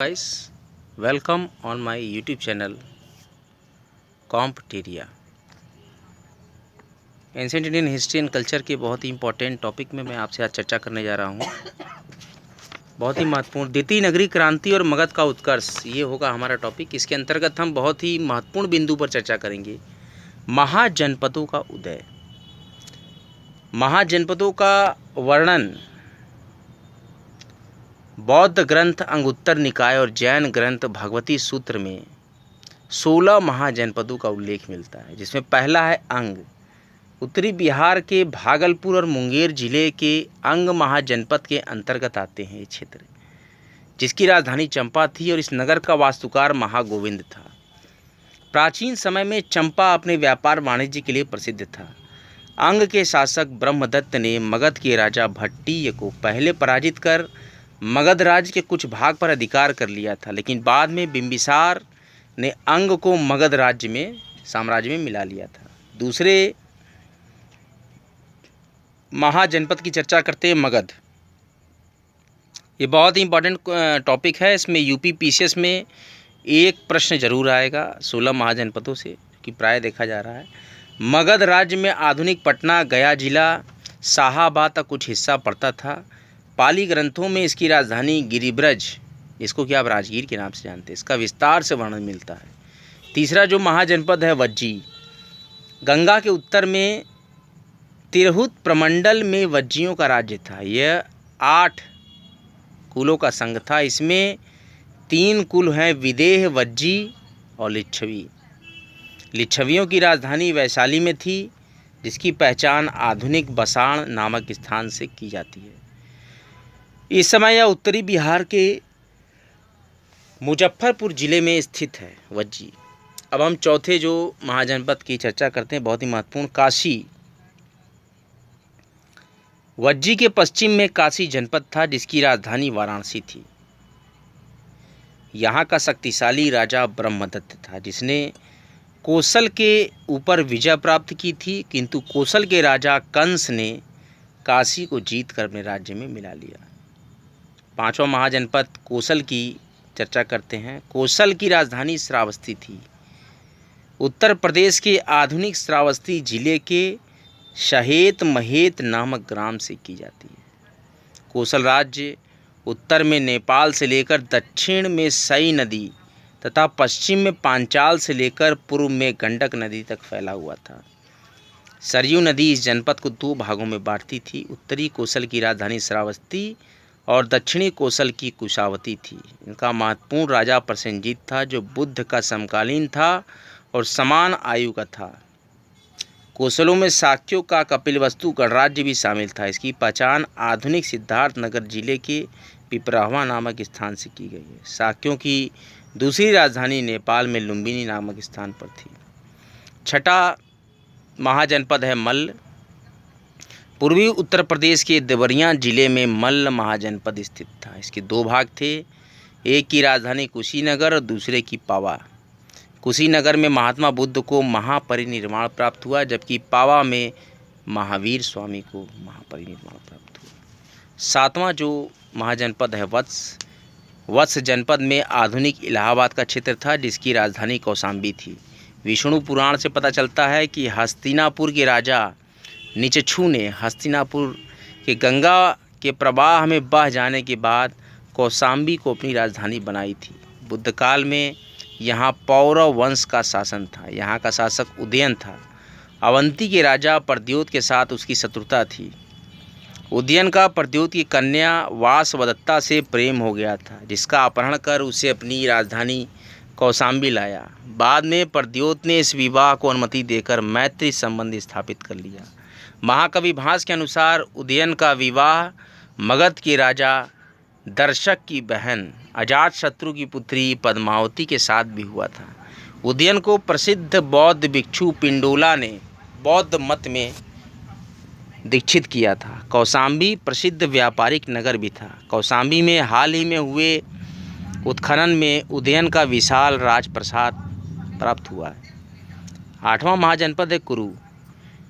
Guys, welcome on my YouTube channel कॉम्पटेरिया। Ancient Indian history and culture के बहुत ही important topic में मैं आपसे आज चर्चा करने जा रहा हूँ। बहुत ही महत्वपूर्ण द्वितीय नगरी क्रांति और मगध का उत्कर्ष, ये होगा हमारा टॉपिक। इसके अंतर्गत हम बहुत ही महत्वपूर्ण बिंदु पर चर्चा करेंगे। महाजनपदों का उदय। महाजनपदों का वर्णन बौद्ध ग्रंथ अंगुत्तर निकाय और जैन ग्रंथ भगवती सूत्र में 16 महाजनपदों का उल्लेख मिलता है, जिसमें पहला है अंग। उत्तरी बिहार के भागलपुर और मुंगेर जिले के अंग महाजनपद के अंतर्गत आते हैं ये क्षेत्र, जिसकी राजधानी चंपा थी और इस नगर का वास्तुकार महागोविंद था। प्राचीन समय में चंपा अपने व्यापार वाणिज्य के लिए प्रसिद्ध था। अंग के शासक ब्रह्मदत्त ने मगध के राजा भट्टिय को पहले पराजित कर मगध राज्य के कुछ भाग पर अधिकार कर लिया था, लेकिन बाद में बिंबिसार ने अंग को मगध साम्राज्य में मिला लिया था। दूसरे महाजनपद की चर्चा करते हैं मगध। ये बहुत ही इंपॉर्टेंट टॉपिक है। इसमें यूपी पीसीएस में एक प्रश्न जरूर आएगा 16 महाजनपदों से, कि प्राय देखा जा रहा है। मगध राज्य में आधुनिक पटना, गया जिला, शाहाबाद का कुछ हिस्सा पड़ता था। पाली ग्रंथों में इसकी राजधानी गिरिब्रज, इसको क्या आप राजगीर के नाम से जानते हैं, इसका विस्तार से वर्णन मिलता है। तीसरा जो महाजनपद है वज्जी। गंगा के उत्तर में तिरहुत प्रमंडल में वज्जियों का राज्य था। यह 8 कुलों का संघ था। इसमें 3 कुल हैं, विदेह, वज्जी और लिच्छवी। लिच्छवियों की राजधानी वैशाली में थी, जिसकी पहचान आधुनिक बसाण नामक स्थान से की जाती है। इस समय यह उत्तरी बिहार के मुजफ्फरपुर जिले में स्थित है वज्जी। अब हम चौथे जो महाजनपद की चर्चा करते हैं, बहुत ही महत्वपूर्ण, काशी। वज्जी के पश्चिम में काशी जनपद था, जिसकी राजधानी वाराणसी थी। यहाँ का शक्तिशाली राजा ब्रह्मदत्त था, जिसने कोसल के ऊपर विजय प्राप्त की थी, किंतु कोसल के राजा कंस ने काशी को जीत कर अपने राज्य में मिला लिया। पांचवा महाजनपद कोसल की चर्चा करते हैं। कोसल की राजधानी श्रावस्ती थी। उत्तर प्रदेश के आधुनिक श्रावस्ती जिले के शहेत महेत नामक ग्राम से की जाती है। कोसल राज्य उत्तर में नेपाल से लेकर दक्षिण में सई नदी तथा पश्चिम में पांचाल से लेकर पूर्व में गंडक नदी तक फैला हुआ था। सरयू नदी इस जनपद को 2 भागों में बांटती थी। उत्तरी कोसल की राजधानी श्रावस्ती और दक्षिणी कोसल की कुशावती थी। इनका महत्वपूर्ण राजा प्रसेनजीत था, जो बुद्ध का समकालीन था और समान आयु का था। कोसलों में शाक्यों का कपिलवस्तु गणराज्य भी शामिल था। इसकी पहचान आधुनिक सिद्धार्थ नगर जिले के पिपराहवा नामक स्थान से की गई है। शाक्यों की दूसरी राजधानी नेपाल में लुम्बिनी नामक स्थान पर थी। छठा महाजनपद है मल्ल। पूर्वी उत्तर प्रदेश के देवरिया जिले में मल्ल महाजनपद स्थित था। इसके 2 भाग थे, एक की राजधानी कुशीनगर और दूसरे की पावा। कुशीनगर में महात्मा बुद्ध को महापरिनिर्वाण प्राप्त हुआ, जबकि पावा में महावीर स्वामी को महापरिनिर्वाण प्राप्त हुआ। 7वां जो महाजनपद है वत्स। वत्स जनपद में आधुनिक इलाहाबाद का क्षेत्र था, जिसकी राजधानी कौशाम्बी थी। विष्णु पुराण से पता चलता है कि हस्तिनापुर के राजा निचछू ने हस्तिनापुर के गंगा के प्रवाह में बह जाने के बाद कौशाम्बी को अपनी राजधानी बनाई थी। बुद्ध काल में यहाँ पौरव वंश का शासन था। यहाँ का शासक उदयन था। अवंती के राजा प्रद्योत के साथ उसकी शत्रुता थी। उदयन का प्रद्योत की कन्या वासवदत्ता से प्रेम हो गया था, जिसका अपहरण कर उसे अपनी राजधानी कौशाम्बी लाया। बाद में प्रद्योत ने इस विवाह को अनुमति देकर मैत्री संबंध स्थापित कर लिया। महाकवि भास के अनुसार उदयन का विवाह मगध के राजा दर्शक की बहन अजातशत्रु की पुत्री पद्मावती के साथ भी हुआ था। उदयन को प्रसिद्ध बौद्ध भिक्षु पिंडोला ने बौद्ध मत में दीक्षित किया था। कौशाम्बी प्रसिद्ध व्यापारिक नगर भी था। कौशाम्बी में हाल ही में हुए उत्खनन में उदयन का विशाल राजप्रसाद प्राप्त हुआ है। 8वां महाजनपद है कुरु।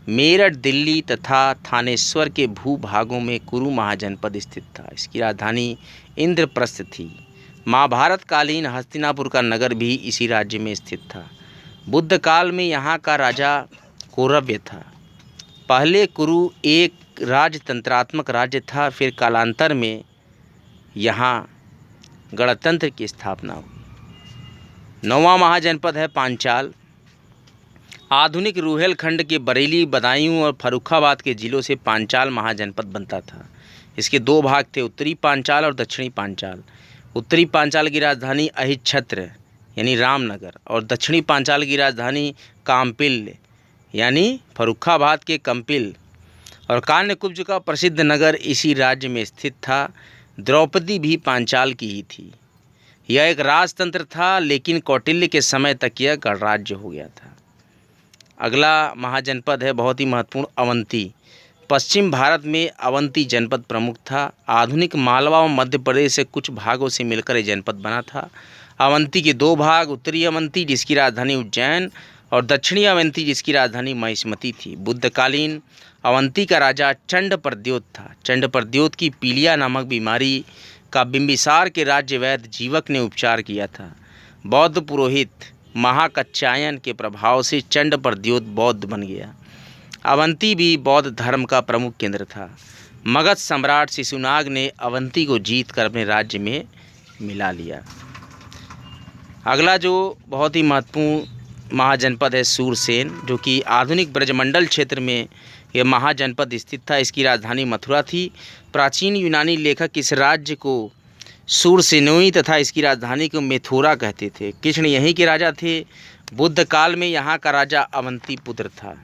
मेरठ, दिल्ली तथा थानेश्वर के भूभागों में कुरु महाजनपद स्थित था। इसकी राजधानी इंद्रप्रस्थ थी। महाभारत कालीन हस्तिनापुर का नगर भी इसी राज्य में स्थित था। बुद्ध काल में यहाँ का राजा कौरव्य था। पहले कुरु एक राजतंत्रात्मक राज्य था, फिर कालांतर में यहाँ गणतंत्र की स्थापना हुई। 9वां महाजनपद है पांचाल। आधुनिक रुहेलखंड के बरेली, बदायूं और फर्रुखाबाद के जिलों से पांचाल महाजनपद बनता था। इसके दो भाग थे, उत्तरी पांचाल और दक्षिणी पांचाल। उत्तरी पांचाल की राजधानी अहिच्छत्र यानी रामनगर और दक्षिणी पांचाल की राजधानी काम्पिल यानी फर्रुखाबाद के कंपिल और कान्यकुब्ज का प्रसिद्ध नगर इसी राज्य में स्थित था। द्रौपदी भी पांचाल की ही थी। यह एक राजतंत्र था, लेकिन कौटिल्य के समय तक यह गणराज्य हो गया था। अगला महाजनपद है बहुत ही महत्वपूर्ण, अवंती। पश्चिम भारत में अवंती जनपद प्रमुख था। आधुनिक मालवा और मध्य प्रदेश से कुछ भागों से मिलकर यह जनपद बना था। अवंती के दो भाग, उत्तरी अवंती जिसकी राजधानी उज्जैन और दक्षिणी अवंती जिसकी राजधानी महिष्मती थी। बुद्धकालीन अवंती का राजा चंडप्रद्योत था। चंडप्रद्योत की पीलिया नामक बीमारी का बिंबिसार के राज्य वैद्य जीवक ने उपचार किया था। बौद्ध पुरोहित महाकच्छायन के प्रभाव से चंडप्रद्योत बौद्ध बन गया। अवंती भी बौद्ध धर्म का प्रमुख केंद्र था। मगध सम्राट शिशुनाग ने अवंती को जीत कर अपने राज्य में मिला लिया। अगला जो बहुत ही महत्वपूर्ण महाजनपद है सूरसेन, जो कि आधुनिक ब्रजमंडल क्षेत्र में यह महाजनपद स्थित था। इसकी राजधानी मथुरा थी। प्राचीन यूनानी लेखक इस राज्य को सूरसेनोई तथा इसकी राजधानी को मेथोरा कहते थे। कृष्ण यहीं के राजा थे। बुद्ध काल में यहाँ का राजा अवंती पुत्र था।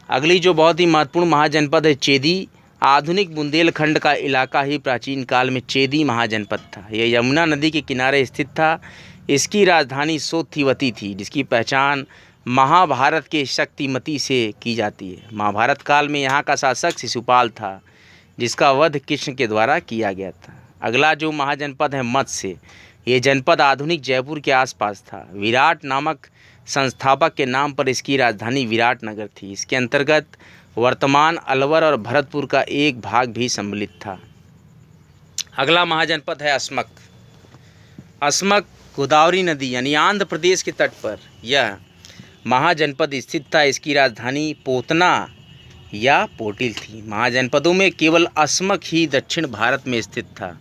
अगली जो बहुत ही महत्वपूर्ण महाजनपद है चेदी। आधुनिक बुंदेलखंड का इलाका ही प्राचीन काल में चेदी महाजनपद था। यह यमुना नदी के किनारे स्थित था। इसकी राजधानी सोथिवती थी, जिसकी पहचान महाभारत के शक्तिमती से की जाती है। महाभारत काल में यहाँ का शासक शिशुपाल था, जिसका वध कृष्ण के द्वारा किया गया था। अगला जो महाजनपद है मत्स्य। ये जनपद आधुनिक जयपुर के आसपास था। विराट नामक संस्थापक के नाम पर इसकी राजधानी विराटनगर थी। इसके अंतर्गत वर्तमान अलवर और भरतपुर का एक भाग भी सम्मिलित था। अगला महाजनपद है अस्मक। अस्मक गोदावरी नदी यानी आंध्र प्रदेश के तट पर यह महाजनपद स्थित था। इसकी राजधानी पोतना या पोटिल थी। महाजनपदों में केवल अस्मक ही दक्षिण भारत में स्थित था।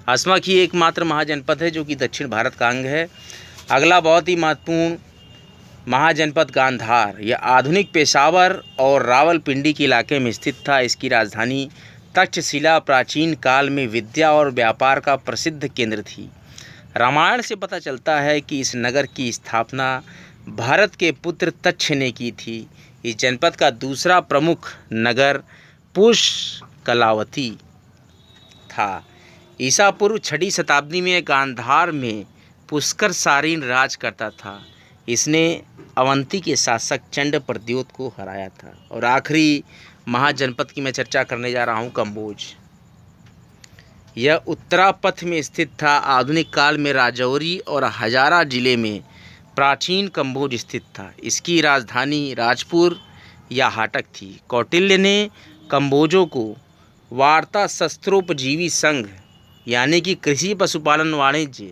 अस्मक ही एकमात्र महाजनपद है जो कि दक्षिण भारत का अंग है। अगला बहुत ही महत्वपूर्ण महाजनपद गांधार। यह आधुनिक पेशावर और रावलपिंडी के इलाके में स्थित था। इसकी राजधानी तक्षशिला प्राचीन काल में विद्या और व्यापार का प्रसिद्ध केंद्र थी। रामायण से पता चलता है कि इस नगर की स्थापना भरत के पुत्र तक्ष ने की थी। इस जनपद का दूसरा प्रमुख नगर पुष्कलावती था। ईसा पूर्व 6वीं शताब्दी में गांधार में पुष्कर सारीन राज करता था। इसने अवंती के शासक चंडप्रद्योत को हराया था। और आखिरी महाजनपद की मैं चर्चा करने जा रहा हूँ कंबोज। यह उत्तरापथ में स्थित था। आधुनिक काल में राजौरी और हजारा जिले में प्राचीन कंबोज स्थित था। इसकी राजधानी राजपुर या हाटक थी। कौटिल्य ने कंबोजों को वार्ता शस्त्रोपजीवी संघ यानी कि कृषि, पशुपालन, वाणिज्य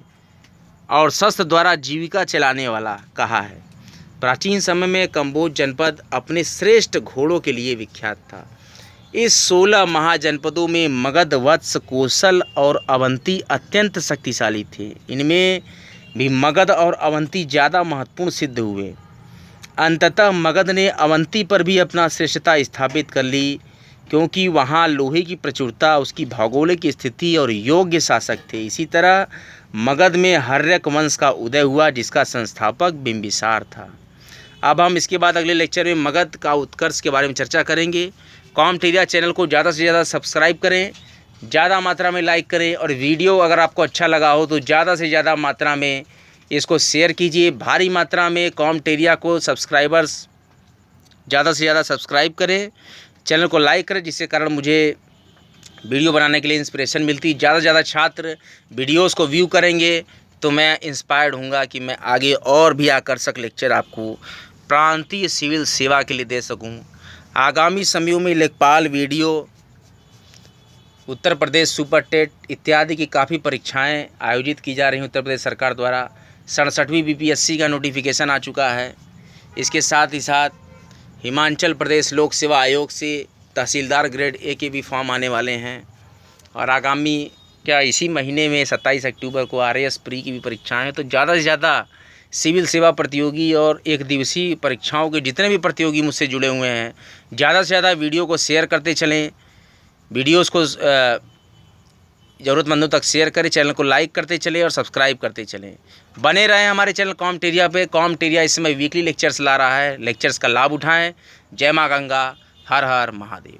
और शस्त्र द्वारा जीविका चलाने वाला कहा है। प्राचीन समय में कंबोज जनपद अपने श्रेष्ठ घोड़ों के लिए विख्यात था। इस 16 महाजनपदों में मगध, वत्स, कौशल और अवंती अत्यंत शक्तिशाली थे। इनमें भी मगध और अवंती ज़्यादा महत्वपूर्ण सिद्ध हुए। अंततः मगध ने अवंती पर भी अपना श्रेष्ठता स्थापित कर ली, क्योंकि वहाँ लोहे की प्रचुरता, उसकी भौगोलिक स्थिति और योग्य शासक थे। इसी तरह मगध में हर्यक वंश का उदय हुआ, जिसका संस्थापक बिंबिसार था। अब हम इसके बाद अगले लेक्चर में मगध का उत्कर्ष के बारे में चर्चा करेंगे। कॉमटेरिया चैनल को ज़्यादा से ज़्यादा सब्सक्राइब करें, ज़्यादा मात्रा में लाइक करें और वीडियो अगर आपको अच्छा लगा हो तो ज़्यादा से ज़्यादा मात्रा में इसको शेयर कीजिए। भारी मात्रा में कॉमटेरिया को सब्सक्राइबर्स ज़्यादा से ज़्यादा सब्सक्राइब करें, चैनल को लाइक करें, जिसके कारण मुझे वीडियो बनाने के लिए इंस्पिरेशन मिलती। ज़्यादा से ज़्यादा छात्र वीडियोस को व्यू करेंगे तो मैं इंस्पायर्ड होऊंगा कि मैं आगे और भी आकर्षक लेक्चर आपको प्रांतीय सिविल सेवा के लिए दे सकूं। आगामी समयों में लेखपाल video Uttar Pradesh super TET इत्यादि की काफ़ी परीक्षाएं आयोजित की जा रही हैं उत्तर प्रदेश सरकार द्वारा। 67वीं बीपीएससी का नोटिफिकेशन आ चुका है। इसके साथ ही साथ हिमाचल प्रदेश लोक सेवा आयोग से तहसीलदार ग्रेड ए के भी फॉर्म आने वाले हैं। और आगामी इसी महीने में 27 अक्टूबर को RAS प्री की भी परीक्षाएं हैं। तो ज़्यादा से ज़्यादा सिविल सेवा प्रतियोगी और एक दिवसीय परीक्षाओं के जितने भी प्रतियोगी मुझसे जुड़े हुए हैं, ज़्यादा से ज़्यादा वीडियो को शेयर करते चलें, वीडियोस को ज़रूरतमंदों तक शेयर करें, चैनल को लाइक करते चलें और सब्सक्राइब करते चलें। बने रहें हमारे चैनल कॉम्टेरिया पे। कॉम्टेरिया इस समय वीकली लेक्चर्स ला रहा है, लेक्चर्स का लाभ उठाएं। जय माँ गंगा, हर हर महादेव।